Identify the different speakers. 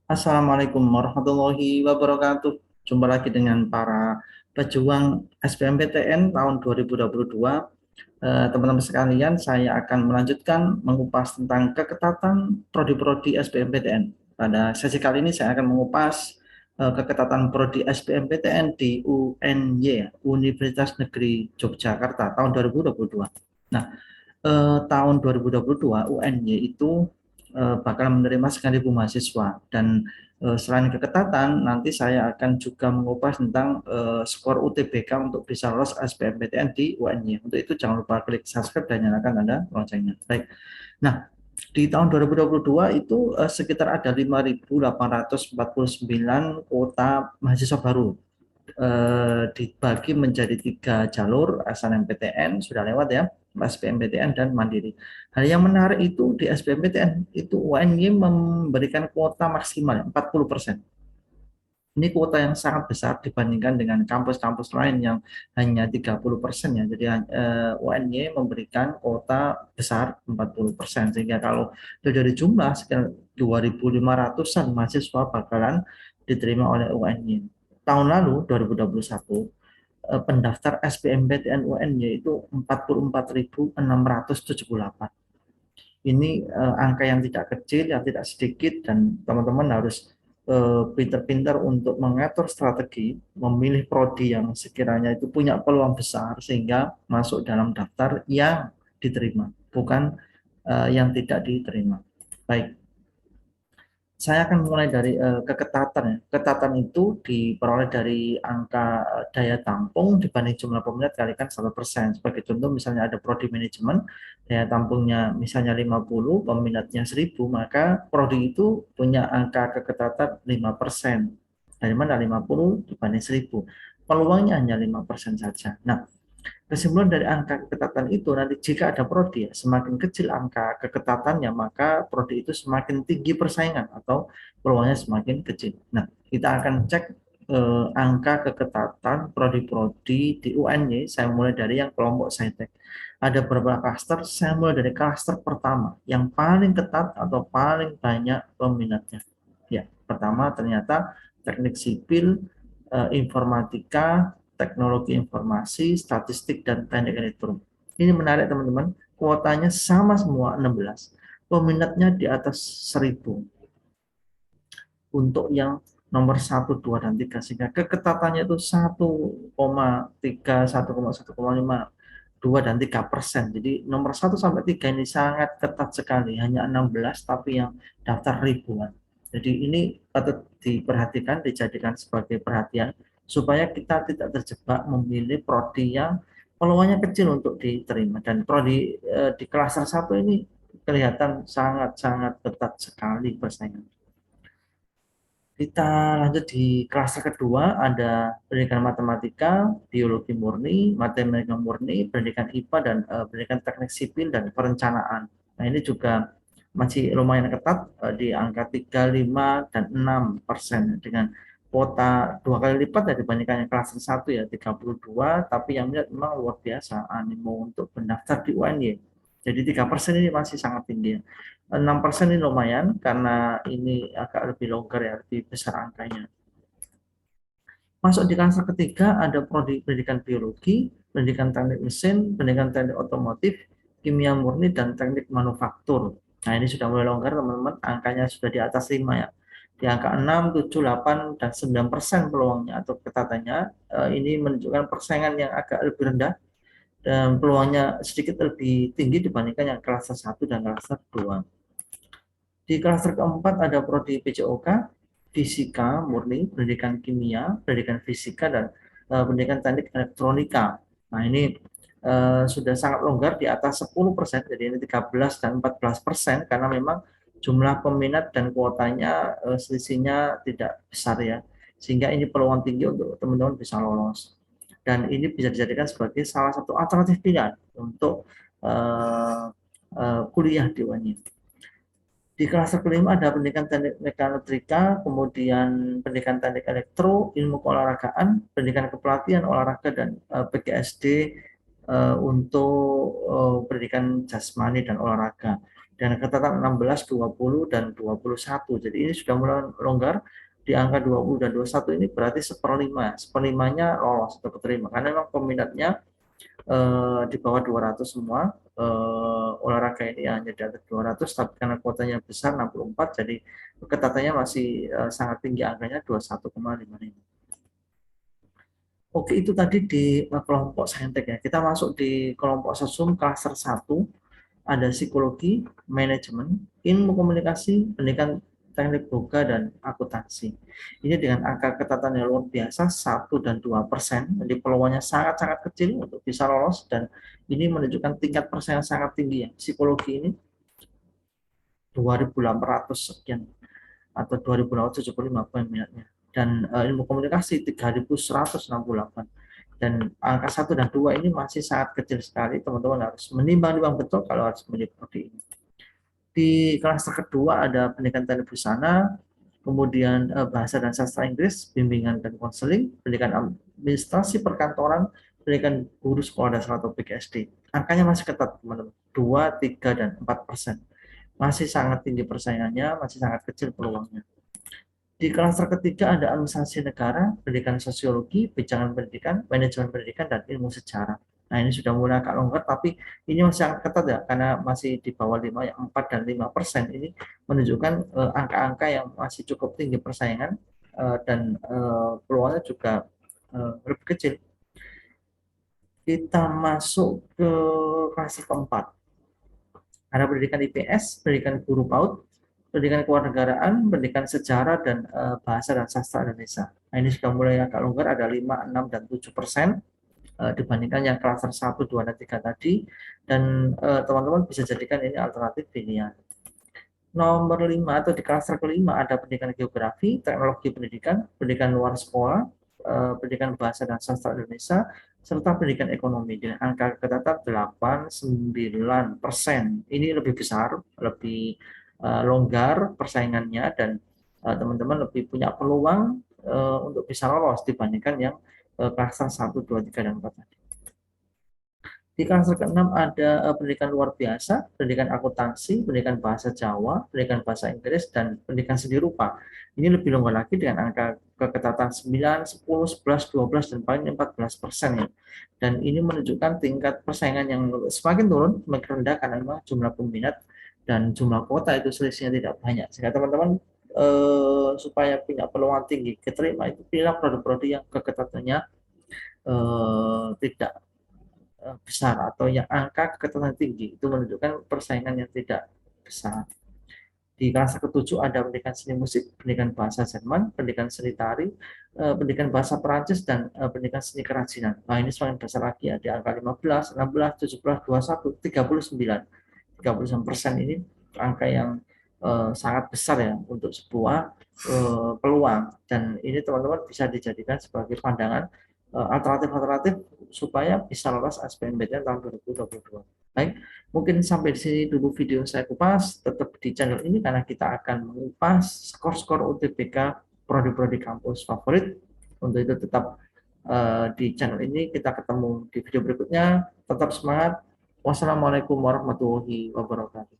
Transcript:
Speaker 1: Assalamualaikum warahmatullahi wabarakatuh. Jumpa lagi dengan para pejuang SBMPTN tahun 2022. Teman-teman sekalian, saya akan melanjutkan mengupas tentang keketatan prodi-prodi SBMPTN. Pada sesi kali ini saya akan mengupas keketatan prodi SBMPTN di UNY, Universitas Negeri Yogyakarta tahun 2022. Nah, tahun 2022 UNY itu bakal menerima 9.000 mahasiswa dan selain keketatan nanti saya akan juga mengupas tentang skor UTBK untuk bisa lolos SBMPTN di UNY. Untuk itu jangan lupa klik subscribe dan nyalakan tanda loncengnya. Baik. Nah, di tahun 2022 itu sekitar ada 5.849 kuota mahasiswa baru, dibagi menjadi 3 jalur. SNMPTN sudah lewat ya, SBMPTN dan Mandiri. Hal yang menarik itu di SBMPTN itu UNY memberikan kuota maksimal 40%. Ini kuota yang sangat besar dibandingkan dengan kampus-kampus lain yang hanya 30% ya. Jadi UNY memberikan kuota besar 40%, sehingga kalau dari jumlah sekitar 2.500-an mahasiswa bakalan diterima oleh UNY. Tahun lalu 2021 pendaftar SBMPTN UNY itu 44.678. Ini angka yang tidak kecil, yang tidak sedikit, dan teman-teman harus pintar-pintar untuk mengatur strategi, memilih prodi yang sekiranya itu punya peluang besar sehingga masuk dalam daftar yang diterima, bukan yang tidak diterima. Baik, saya akan mulai dari keketatan ya. Ketatan itu diperoleh dari angka daya tampung dibanding jumlah peminat kalikan 1%. Sebagai contoh misalnya ada prodi manajemen, daya tampungnya misalnya 50, peminatnya 1.000, maka prodi itu punya angka keketatan 5%. Dari mana 50 dibanding 1.000? Peluangnya hanya 5% saja. Nah, kesimpulan dari angka keketatan itu nanti jika ada prodi ya, semakin kecil angka keketatannya maka prodi itu semakin tinggi persaingan atau peluangnya semakin kecil. Nah, kita akan cek angka keketatan prodi-prodi di UNY. Saya mulai dari yang kelompok saintek. Ada beberapa klaster, saya mulai dari klaster pertama yang paling ketat atau paling banyak peminatnya. Ya, pertama ternyata teknik sipil, informatika, teknologi informasi, statistik, dan teknik elektro. Ini menarik teman-teman, kuotanya sama semua 16. Peminatnya di atas 1.000 untuk yang nomor 1, 2, dan 3. Sehingga keketatannya itu 1,3, 1,5, 2 dan 3%. Jadi nomor 1 sampai 3 ini sangat ketat sekali, hanya 16 tapi yang daftar ribuan. Jadi ini patut diperhatikan, dijadikan sebagai perhatian supaya kita tidak terjebak memilih prodi yang peluangnya kecil untuk diterima. Dan prodi di klaster 1 ini kelihatan sangat-sangat ketat sekali persaingan. Kita lanjut di klaster kedua, ada pendidikan matematika, biologi murni, matematika murni, pendidikan IPA, dan pendidikan teknik sipil dan perencanaan. Nah, ini juga masih lumayan ketat di angka 35 dan 6% dengan kuota 2 kali lipat ya dibandingkan yang klaster 1 ya 32, tapi yang lihat memang luar biasa animo untuk mendaftar di UNY. Jadi 3% ini masih sangat tinggi. 6% ini lumayan karena ini agak lebih longgar ya, lebih besar angkanya. Masuk di klaster ketiga ada prodi pendidikan biologi, pendidikan teknik mesin, pendidikan teknik otomotif, kimia murni, dan teknik manufaktur. Nah, ini sudah mulai longgar teman-teman, angkanya sudah di atas 5 ya. Di angka 6, 7, 8, dan 9% peluangnya atau ketatannya. Ini menunjukkan persaingan yang agak lebih rendah dan peluangnya sedikit lebih tinggi dibandingkan yang klaster 1 dan klaster 2. Di klaster keempat ada prodi PCOK, fisika murni, pendidikan kimia, pendidikan fisika, dan pendidikan teknik elektronika. Nah, ini sudah sangat longgar di atas 10%, jadi ini 13 dan 14% karena memang jumlah peminat dan kuotanya selisihnya tidak besar ya. Sehingga ini peluang tinggi untuk teman-teman bisa lolos. Dan ini bisa dijadikan sebagai salah satu alternatif pilihan untuk kuliah di UNY. Di klaster kelima ada pendidikan teknik mekatrika, kemudian pendidikan teknik elektro, ilmu keolahragaan, pendidikan kepelatihan olahraga, dan PGSD untuk pendidikan jasmani dan olahraga. Dan ketatan 16, 20, dan 21. Jadi ini sudah mulai longgar di angka 20 dan 21 ini berarti seperlima. Seperlimanya lolos atau keterima. Karena memang peminatnya di bawah 200 semua. Olahraga ini hanya di atas 200, tapi karena kuotanya besar 64, jadi ketatannya masih sangat tinggi angkanya 21,55. Oke, itu tadi di kelompok saintek ya. Kita masuk di kelompok sesum klaster 1, ada psikologi, manajemen, ilmu komunikasi, pendidikan teknik boga, dan akuntansi. Ini dengan angka ketatan yang luar biasa 1 dan 2%, jadi peluangnya sangat-sangat kecil untuk bisa lolos, dan ini menunjukkan tingkat persaingan sangat tinggi ya. Psikologi ini 2.800 sekian atau 2.875 poin minatnya, dan ilmu komunikasi 3.168, dan angka 1 dan 2 ini masih sangat kecil sekali. Teman-teman harus menimbang-nimbang betul kalau harus memilih prodi ini. Di klaster kedua ada pendidikan teknik busana, kemudian bahasa dan sastra Inggris, bimbingan dan konseling, pendidikan administrasi perkantoran, pendidikan guru sekolah dasar atau PGSD. Angkanya masih ketat, teman-teman. 2, 3, dan 4%. Masih sangat tinggi persaingannya, masih sangat kecil peluangnya. Di klaster ketiga ada administrasi negara, pendidikan sosiologi, bijangan pendidikan, manajemen pendidikan, dan ilmu sejarah. Nah, ini sudah mulai agak longgar, tapi ini masih sangat ketat ya, karena masih di bawah 5, ya, 4 dan 5%. Ini menunjukkan angka-angka yang masih cukup tinggi persaingan, dan peluangnya juga lebih kecil. Kita masuk ke klaster keempat. Ada pendidikan IPS, pendidikan guru PAUD, pendidikan kewarganegaraan, pendidikan sejarah, dan bahasa dan sastra Indonesia. Nah, ini sudah mulai agak longgar, ada 5, 6, dan 7%, dibandingkan yang klaster 1, 2, dan 3 tadi. Dan teman-teman bisa jadikan ini alternatif pilihan. Nomor 5 atau di klaster kelima ada pendidikan geografi, teknologi pendidikan, pendidikan luar sekolah, pendidikan bahasa dan sastra Indonesia, serta pendidikan ekonomi dengan angka ketatan 8-9%. Ini lebih besar, lebih longgar persaingannya, dan teman-teman lebih punya peluang untuk bisa lolos dibandingkan yang klaster 1, 2, 3, dan 4 tadi. Di klaster ke-6 ada pendidikan luar biasa, pendidikan akuntansi, pendidikan bahasa Jawa, pendidikan bahasa Inggris, dan pendidikan seni rupa. Ini lebih longgar lagi dengan angka keketatan 9, 10, 11, 12, dan paling 14%. Ya. Dan ini menunjukkan tingkat persaingan yang semakin turun, semakin rendah karena memang jumlah peminat dan jumlah kuota itu selisihnya tidak banyak. Sehingga teman-teman supaya punya peluang tinggi keterima itu pilih produk-produk yang keketatannya tidak besar atau yang angka keketalan tinggi, itu menunjukkan persaingan yang tidak besar. Di kelas ke-7 ada pendidikan seni musik, pendidikan bahasa Jerman, pendidikan seni tari, pendidikan bahasa Perancis, dan pendidikan seni kerajinan. Nah, ini semakin besar lagi ya, di angka 15, 16, 17, 21, 39. 39% ini angka yang sangat besar ya untuk sebuah peluang, dan ini teman-teman bisa dijadikan sebagai pandangan alternatif-alternatif supaya bisa lolos SBMPTN tahun 2022. Baik, mungkin sampai di sini dulu video saya kupas. Tetap di channel ini karena kita akan mengupas skor-skor UTBK prodi-prodi kampus favorit. Untuk itu tetap di channel ini. Kita ketemu di video berikutnya. Tetap semangat. Wassalamualaikum warahmatullahi wabarakatuh.